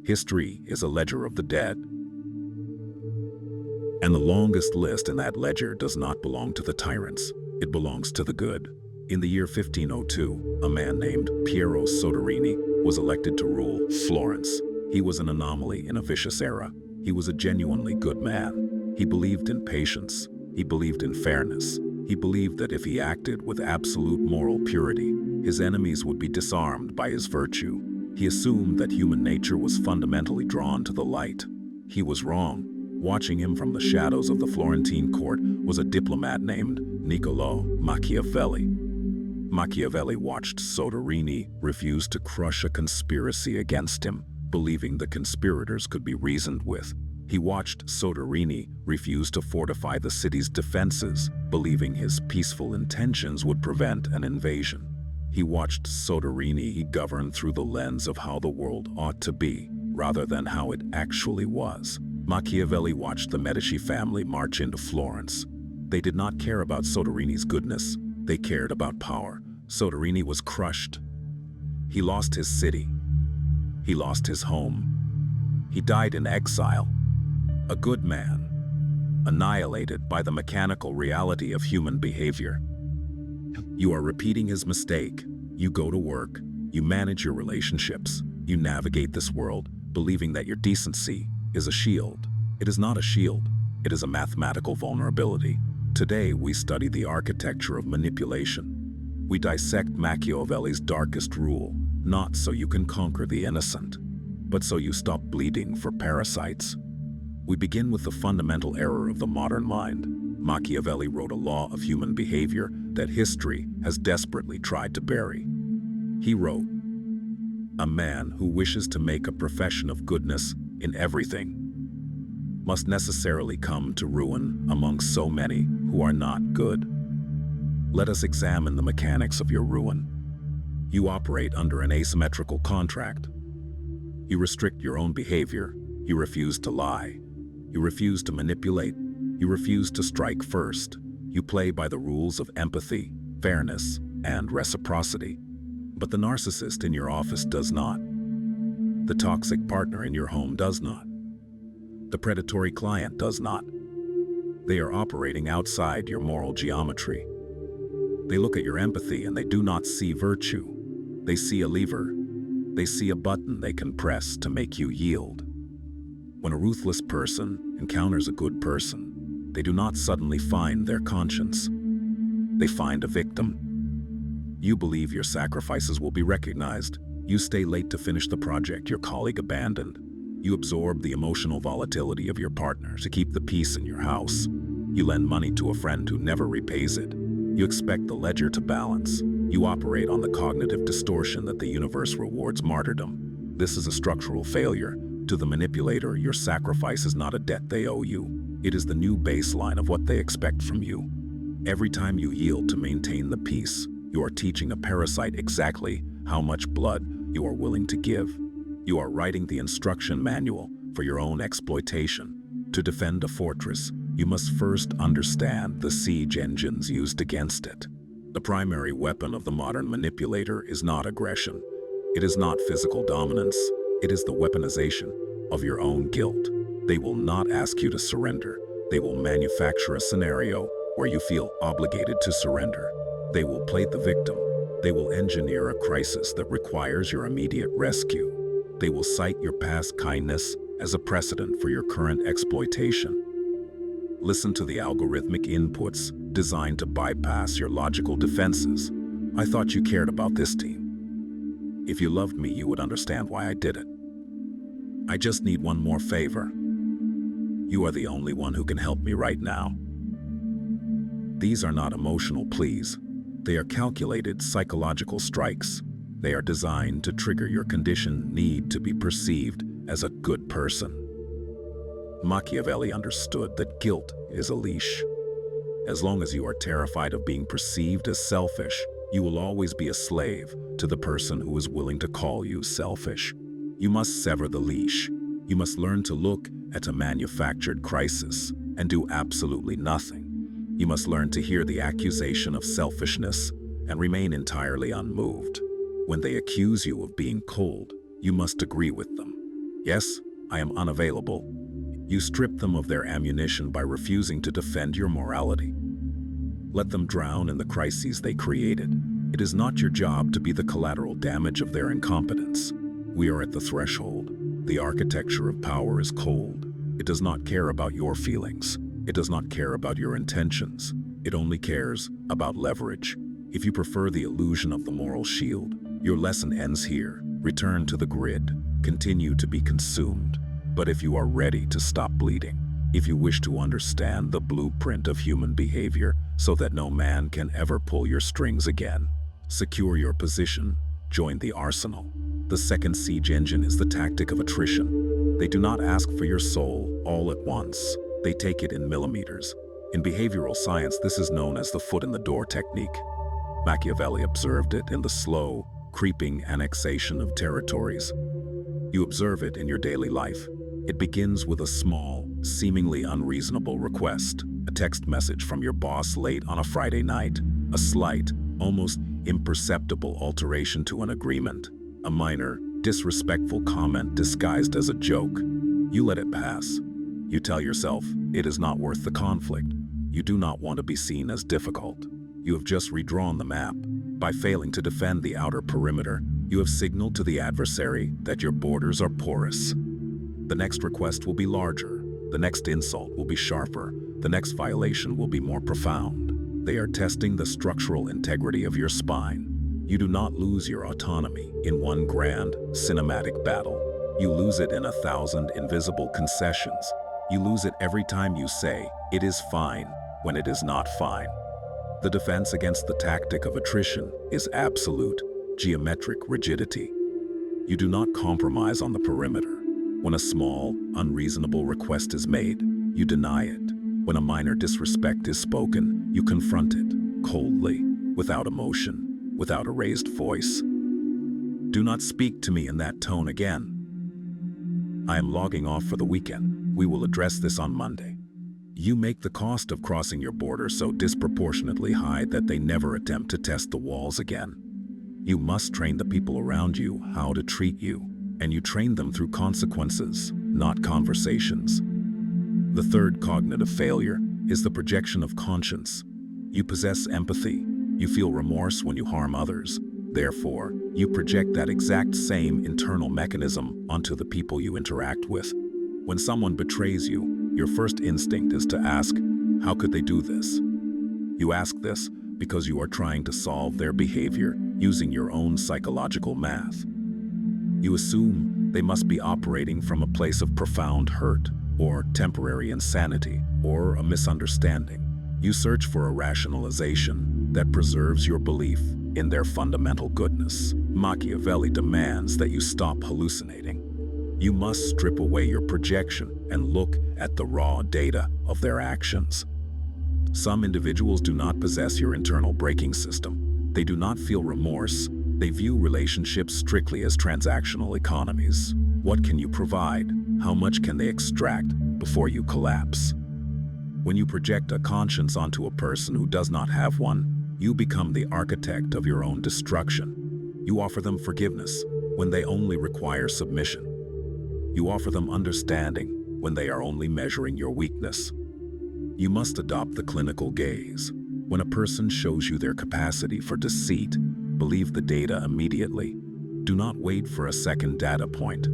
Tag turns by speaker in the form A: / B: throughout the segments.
A: History is a ledger of the dead. And the longest list in that ledger does not belong to the tyrants. It belongs to the good. In the year 1502, a man named Piero Soderini was elected to rule Florence. He was an anomaly in a vicious era. He was a genuinely good man. He believed in patience. He believed in fairness. He believed that if he acted with absolute moral purity, his enemies would be disarmed by his virtue. He assumed that human nature was fundamentally drawn to the light. He was wrong. Watching him from the shadows of the Florentine court was a diplomat named Niccolò Machiavelli. Machiavelli watched Soderini refuse to crush a conspiracy against him, believing the conspirators could be reasoned with. He watched Soderini refuse to fortify the city's defenses, believing his peaceful intentions would prevent an invasion. He watched Soderini govern through the lens of how the world ought to be, rather than how it actually was. Machiavelli watched the Medici family march into Florence. They did not care about Soderini's goodness. They cared about power. Soderini was crushed. He lost his city. He lost his home. He died in exile. A good man, annihilated by the mechanical reality of human behavior. You are repeating his mistake. You go to work. You manage your relationships. You navigate this world, believing that your decency is a shield. It is not a shield. It is a mathematical vulnerability. Today, we study the architecture of manipulation. We dissect Machiavelli's darkest rule, not so you can conquer the innocent, but so you stop bleeding for parasites. We begin with the fundamental error of the modern mind. Machiavelli wrote a law of human behavior that history has desperately tried to bury. He wrote, "A man who wishes to make a profession of goodness in everything must necessarily come to ruin among so many who are not good." Let us examine the mechanics of your ruin. You operate under an asymmetrical contract. You restrict your own behavior. You refuse to lie. You refuse to manipulate. You refuse to strike first. You play by the rules of empathy, fairness, and reciprocity. But the narcissist in your office does not. The toxic partner in your home does not. The predatory client does not. They are operating outside your moral geometry. They look at your empathy and they do not see virtue. They see a lever. They see a button they can press to make you yield. When a ruthless person encounters a good person, they do not suddenly find their conscience. They find a victim. You believe your sacrifices will be recognized. You stay late to finish the project your colleague abandoned. You absorb the emotional volatility of your partner to keep the peace in your house. You lend money to a friend who never repays it. You expect the ledger to balance. You operate on the cognitive distortion that the universe rewards martyrdom. This is a structural failure. To the manipulator, your sacrifice is not a debt they owe you. It is the new baseline of what they expect from you. Every time you yield to maintain the peace, you are teaching a parasite exactly how much blood you are willing to give. You are writing the instruction manual for your own exploitation. To defend a fortress, you must first understand the siege engines used against it. The primary weapon of the modern manipulator is not aggression. It is not physical dominance. It is the weaponization of your own guilt. They will not ask you to surrender. They will manufacture a scenario where you feel obligated to surrender. They will play the victim. They will engineer a crisis that requires your immediate rescue. They will cite your past kindness as a precedent for your current exploitation. Listen to the algorithmic inputs designed to bypass your logical defenses. I thought you cared about this team. If you loved me, you would understand why I did it. I just need one more favor. You are the only one who can help me right now. These are not emotional pleas. They are calculated psychological strikes. They are designed to trigger your conditioned need to be perceived as a good person. Machiavelli understood that guilt is a leash. As long as you are terrified of being perceived as selfish, you will always be a slave to the person who is willing to call you selfish. You must sever the leash. You must learn to look at a manufactured crisis and do absolutely nothing. You must learn to hear the accusation of selfishness and remain entirely unmoved. When they accuse you of being cold, you must agree with them. Yes, I am unavailable. You strip them of their ammunition by refusing to defend your morality. Let them drown in the crises they created. It is not your job to be the collateral damage of their incompetence. We are at the threshold. The architecture of power is cold. It does not care about your feelings. It does not care about your intentions. It only cares about leverage. If you prefer the illusion of the moral shield, your lesson ends here. Return to the grid. Continue to be consumed. But if you are ready to stop bleeding, if you wish to understand the blueprint of human behavior so that no man can ever pull your strings again, secure your position, join the arsenal. The second siege engine is the tactic of attrition. They do not ask for your soul all at once. They take it in millimeters. In behavioral science, this is known as the foot in the door technique. Machiavelli observed it in the slow, creeping annexation of territories. You observe it in your daily life. It begins with a small, seemingly unreasonable request, a text message from your boss late on a Friday night, a slight, almost imperceptible alteration to an agreement, a minor, disrespectful comment disguised as a joke. You let it pass. You tell yourself it is not worth the conflict. You do not want to be seen as difficult. You have just redrawn the map. By failing to defend the outer perimeter, you have signaled to the adversary that your borders are porous. The next request will be larger. The next insult will be sharper. The next violation will be more profound. They are testing the structural integrity of your spine. You do not lose your autonomy in one grand, cinematic battle. You lose it in 1,000 invisible concessions. You lose it every time you say, "It is fine," when it is not fine. The defense against the tactic of attrition is absolute, geometric rigidity. You do not compromise on the perimeter. When a small, unreasonable request is made, you deny it. When a minor disrespect is spoken, you confront it, coldly, without emotion, without a raised voice. Do not speak to me in that tone again. I am logging off for the weekend. We will address this on Monday. You make the cost of crossing your border so disproportionately high that they never attempt to test the walls again. You must train the people around you how to treat you, and you train them through consequences, not conversations. The third cognitive failure is the projection of conscience. You possess empathy. You feel remorse when you harm others. Therefore, you project that exact same internal mechanism onto the people you interact with. When someone betrays you, your first instinct is to ask, how could they do this? You ask this because you are trying to solve their behavior using your own psychological math. You assume they must be operating from a place of profound hurt, or temporary insanity, or a misunderstanding. You search for a rationalization that preserves your belief in their fundamental goodness. Machiavelli demands that you stop hallucinating. You must strip away your projection and look at the raw data of their actions. Some individuals do not possess your internal braking system. They do not feel remorse. They view relationships strictly as transactional economies. What can you provide? How much can they extract before you collapse? When you project a conscience onto a person who does not have one, you become the architect of your own destruction. You offer them forgiveness when they only require submission. You offer them understanding when they are only measuring your weakness. You must adopt the clinical gaze. When a person shows you their capacity for deceit, believe the data immediately. Do not wait for a second data point.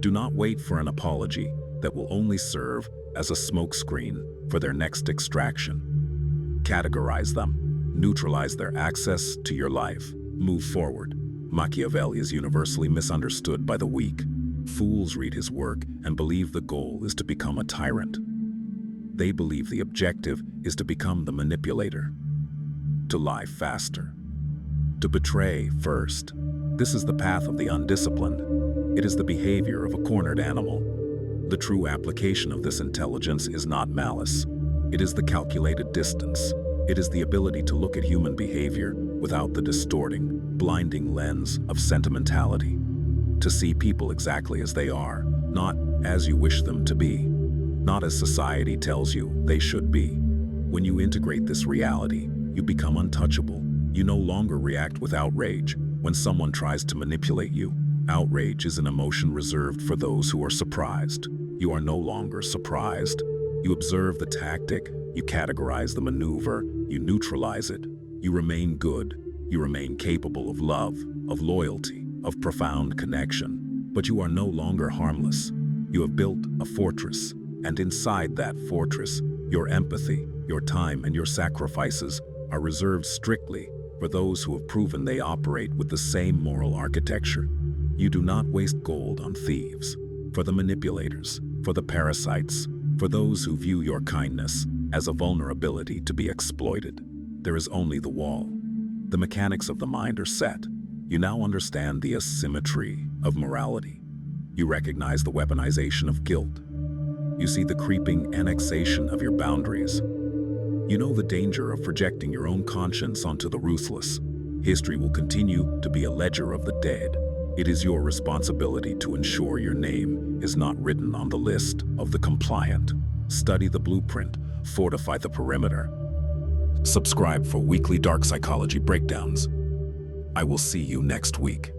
A: Do not wait for an apology that will only serve as a smokescreen for their next extraction. Categorize them. Neutralize their access to your life. Move forward. Machiavelli is universally misunderstood by the weak. Fools read his work and believe the goal is to become a tyrant. They believe the objective is to become the manipulator, to lie faster, to betray first. This is the path of the undisciplined. It is the behavior of a cornered animal. The true application of this intelligence is not malice. It is the calculated distance. It is the ability to look at human behavior without the distorting, blinding lens of sentimentality. To see people exactly as they are, not as you wish them to be, not as society tells you they should be. When you integrate this reality, you become untouchable. You no longer react with outrage when someone tries to manipulate you. Outrage is an emotion reserved for those who are surprised. You are no longer surprised. You observe the tactic, you categorize the maneuver, you neutralize it. You remain good. You remain capable of love, of loyalty, of profound connection. But you are no longer harmless. You have built a fortress, and inside that fortress, your empathy, your time, and your sacrifices are reserved strictly for those who have proven they operate with the same moral architecture. You do not waste gold on thieves, for the manipulators, for the parasites, for those who view your kindness as a vulnerability to be exploited. There is only the wall. The mechanics of the mind are set. You now understand the asymmetry of morality. You recognize the weaponization of guilt. You see the creeping annexation of your boundaries. You know the danger of projecting your own conscience onto the ruthless. History will continue to be a ledger of the dead. It is your responsibility to ensure your name is not written on the list of the compliant. Study the blueprint, fortify the perimeter. Subscribe for weekly dark psychology breakdowns. I will see you next week.